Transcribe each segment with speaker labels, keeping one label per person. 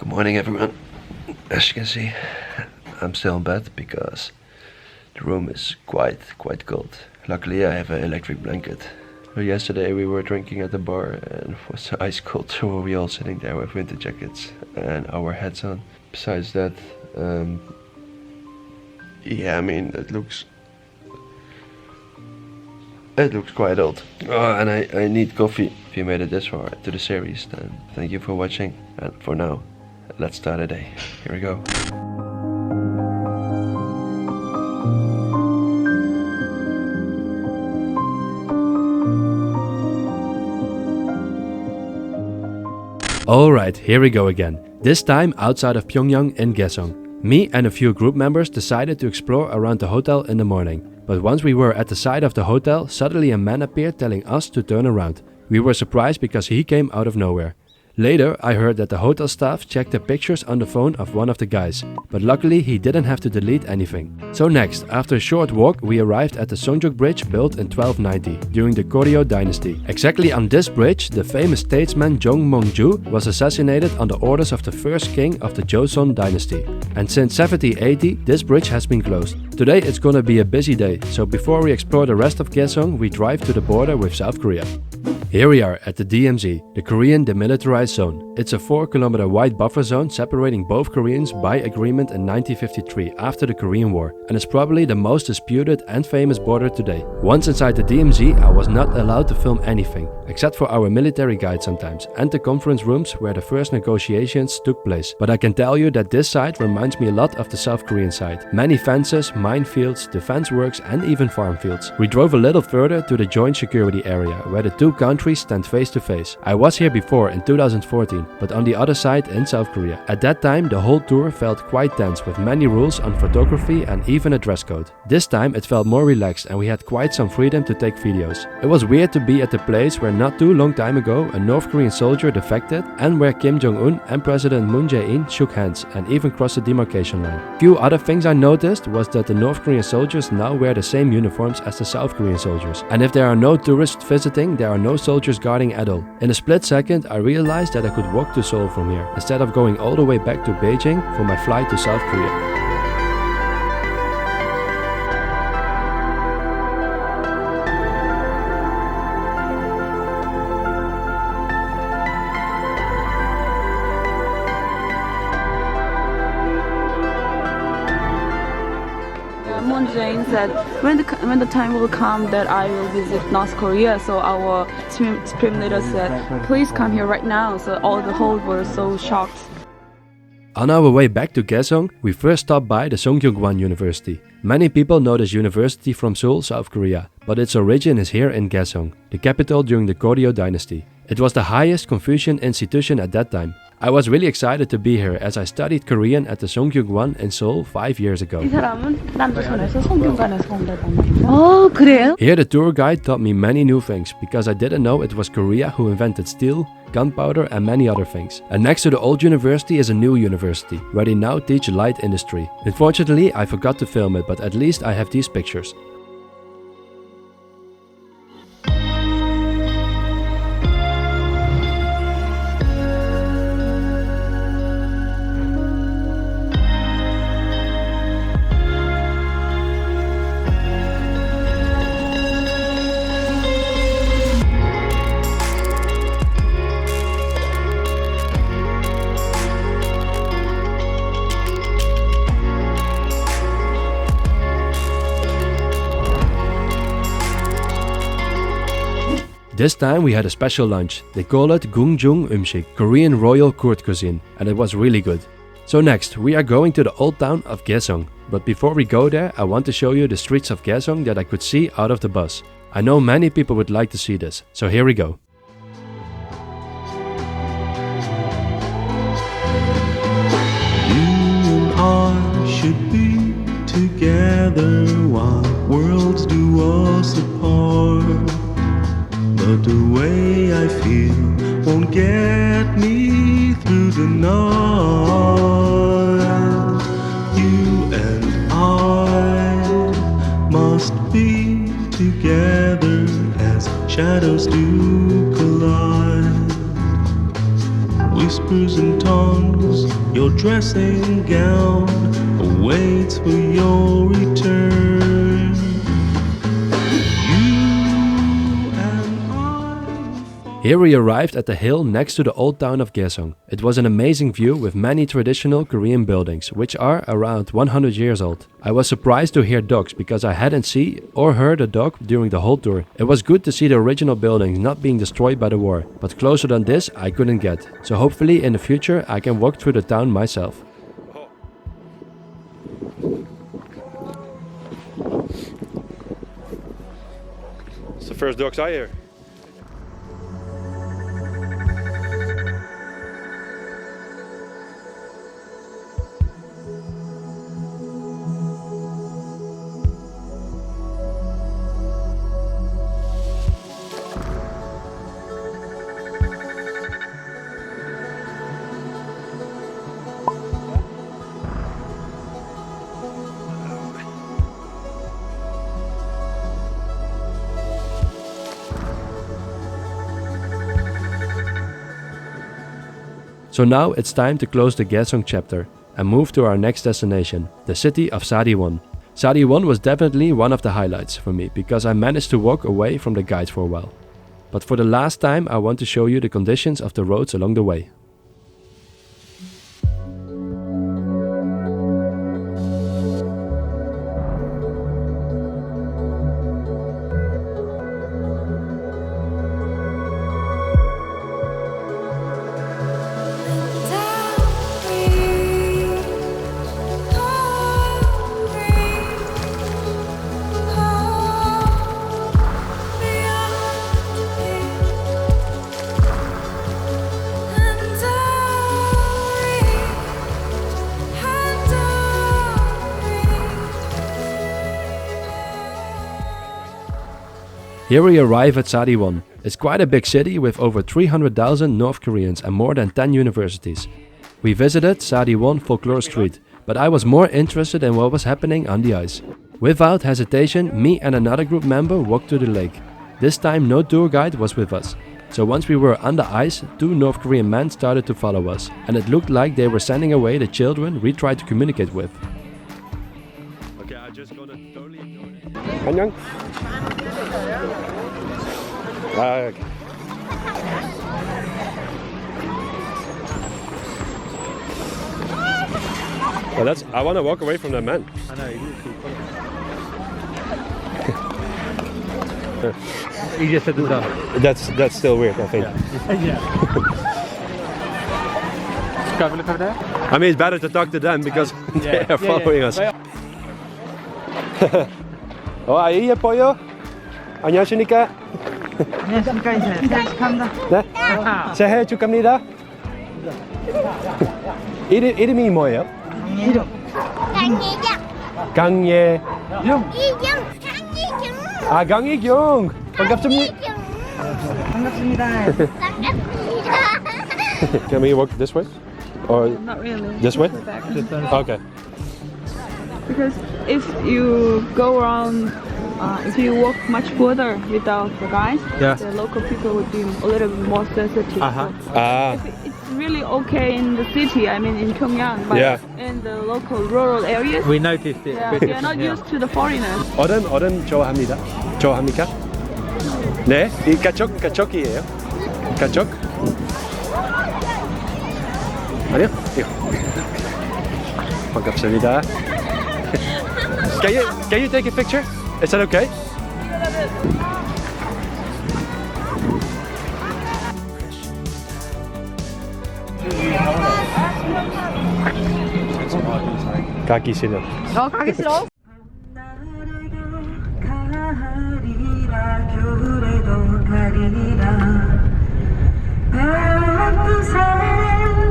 Speaker 1: Morning everyone. As you can see, I'm still in bed because the room is quite cold. Luckily I have an electric blanket. Yesterday we were drinking at the bar and it was ice cold, so we were all sitting there with winter jackets and our hats on. Besides that, yeah, I mean it looks quite old. Oh, and I need coffee. If you made it this far to the series, then thank you for watching, and for now, let's start a day. Here we go.
Speaker 2: Alright, here we go again. This time outside of Pyongyang in Kaesong. Me and a few group members decided to explore around the hotel in the morning. But once we were at the side of the hotel, suddenly a man appeared telling us to turn around. We were surprised because he came out of nowhere. Later, I heard that the hotel staff checked the pictures on the phone of one of the guys, but luckily he didn't have to delete anything. So next, after a short walk, we arrived at the Seongjok Bridge built in 1290, during the Goryeo dynasty. Exactly on this bridge, the famous statesman Jongmong-ju was assassinated on the orders of the first king of the Joseon dynasty. And since 1780, this bridge has been closed. Today it's gonna be a busy day, so before we explore the rest of Kaesong, we drive to the border with South Korea. Here we are at the DMZ, the Korean Demilitarized Zone. It's a 4-kilometer wide buffer zone separating both Koreans by agreement in 1953 after the Korean War, and is probably the most disputed and famous border today. Once inside the DMZ, I was not allowed to film anything, except for our military guide sometimes, and the conference rooms where the first negotiations took place. But I can tell you that this side reminds me a lot of the South Korean side. Many fences, minefields, defense works and even farm fields. We drove a little further to the joint security area, where the two countries stand face to face. I was here before in 2014, but on the other side in South Korea. At that time, the whole tour felt quite tense with many rules on photography and even a dress code. This time it felt more relaxed and we had quite some freedom to take videos. It was weird to be at the place where not too long time ago a North Korean soldier defected and where Kim Jong-un and President Moon Jae-in shook hands and even crossed the demarcation line. Few other things I noticed was that the North Korean soldiers now wear the same uniforms as the South Korean soldiers. And if there are no tourists visiting, there are no soldiers guarding at all. In a split second, I realized that I could walk to Seoul from here, instead of going all the way back to Beijing for my flight to South Korea.
Speaker 3: Moon Jae-in said, when the time will come that I will visit North Korea, so our supreme leader said, please come here right now. So all the whole were so shocked.
Speaker 2: On our way back to Kaesong, we first stopped by the Songyungwan University. Many people know this university from Seoul, South Korea, but its origin is here in Kaesong, the capital during the Goryeo dynasty. It was the highest Confucian institution at that time. I was really excited to be here as I studied Korean at the Songyungwan in Seoul 5 years ago.
Speaker 3: 이 사람은 남조선에서 성균관에서 온다단 말이죠. 어, 그래요?
Speaker 2: Here the tour guide taught me many new things because I didn't know it was Korea who invented steel, gunpowder and many other things. And next to the old university is a new university, where they now teach light industry. Unfortunately, I forgot to film it, but at least I have these pictures. This time we had a special lunch. They call it Gungjung Umshik, Korean royal court cuisine, and it was really good. So next, we are going to the old town of Kaesong. But before we go there, I want to show you the streets of Kaesong that I could see out of the bus. I know many people would like to see this, so here we go.
Speaker 4: You and I should be together while worlds do us apart. But the way I feel won't get me through the night. You and I must be together as shadows do collide. Whispers and tongues, your dressing gown awaits for your return.
Speaker 2: Here we arrived at the hill next to the old town of Kaesong. It was an amazing view with many traditional Korean buildings, which are around 100 years old. I was surprised to hear dogs because I hadn't seen or heard a dog during the whole tour. It was good to see the original buildings not being destroyed by the war, but closer than this I couldn't get. So hopefully in the future I can walk through the town myself.
Speaker 5: It's the first dogs I hear.
Speaker 2: So now it's time to close the Kaesong chapter and move to our next destination, the city of Sariwon. Sariwon was definitely one of the highlights for me because I managed to walk away from the guide for a while. But for the last time I want to show you the conditions of the roads along the way. Here we arrive at Sariwon. It's quite a big city with over 300,000 North Koreans and more than 10 universities. We visited Sariwon Folklore Street, but I was more interested in what was happening on the ice. Without hesitation, me and another group member walked to the lake. This time no tour guide was with us. So once we were on the ice, 2 North Korean men started to follow us, and it looked like they were sending away the children we tried to communicate with.
Speaker 5: Okay, I'm just gonna totally ignore it.
Speaker 2: 안녕.
Speaker 5: Okay. Well, I want to walk away from that man.
Speaker 6: I know, easier said than done.
Speaker 5: That's still weird, I think.
Speaker 6: Yeah. Can I have a look over there?
Speaker 5: I mean, it's better to talk to them because they are following us. 아이예 보여? 안녕하십니까?
Speaker 7: 안녕하십니까. 이제 새해 축하합니다.
Speaker 5: 네? 새해 축하합니다. 이름이 뭐예요?
Speaker 7: 이름
Speaker 5: 강예.
Speaker 7: 이경
Speaker 5: 아, 강예경. 반갑습니다.
Speaker 7: 반갑습니다.
Speaker 5: Can we walk this way? Or
Speaker 3: Not really.
Speaker 5: this way?
Speaker 3: Back.
Speaker 5: Okay.
Speaker 3: Because if you go around, if you walk much further without the guys,
Speaker 5: Yeah.
Speaker 3: the local people would be a little bit more sensitive.
Speaker 5: Ah.
Speaker 3: It's really okay in the city, I mean in Pyongyang, but
Speaker 5: Yeah.
Speaker 3: in the local rural areas,
Speaker 6: We noticed it.
Speaker 3: they are not used to the foreigners.
Speaker 5: 어른 좋아합니다. 좋아합니까? 네, 이 가족이에요. 가족? 아니요. 이거. 반갑습니다. Can you take a picture? Is that okay? 가기 싫어.
Speaker 8: 가기 싫어?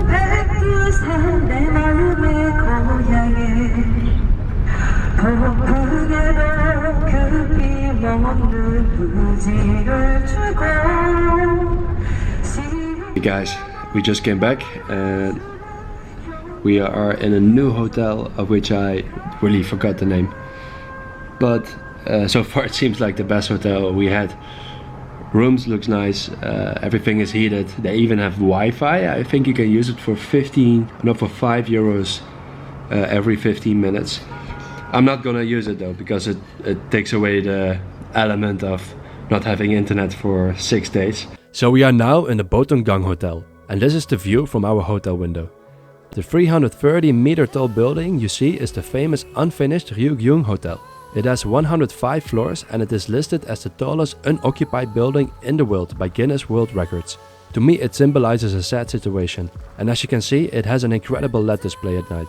Speaker 9: 백두산 내 마음의 고향에 폭풍에도 급임없는 부지를 주고.
Speaker 1: Hey guys, we just came back and we are in a new hotel of which I really forgot the name. But so far it seems like the best hotel we had. Rooms looks nice, everything is heated. They even have Wi-Fi. I think you can use it for for €5 every 15 minutes. I'm not gonna use it though because it takes away the element of not having internet for 6 days.
Speaker 2: So we are now in the Botonggang Hotel, and this is the view from our hotel window. The 330-meter tall building you see is the famous unfinished Ryugyung Hotel. It has 105 floors and it is listed as the tallest unoccupied building in the world by Guinness World Records. To me it symbolizes a sad situation, and as you can see it has an incredible LED display at night.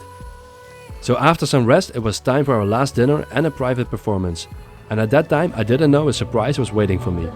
Speaker 2: So after some rest it was time for our last dinner and a private performance. And at that time I didn't know a surprise was waiting for me.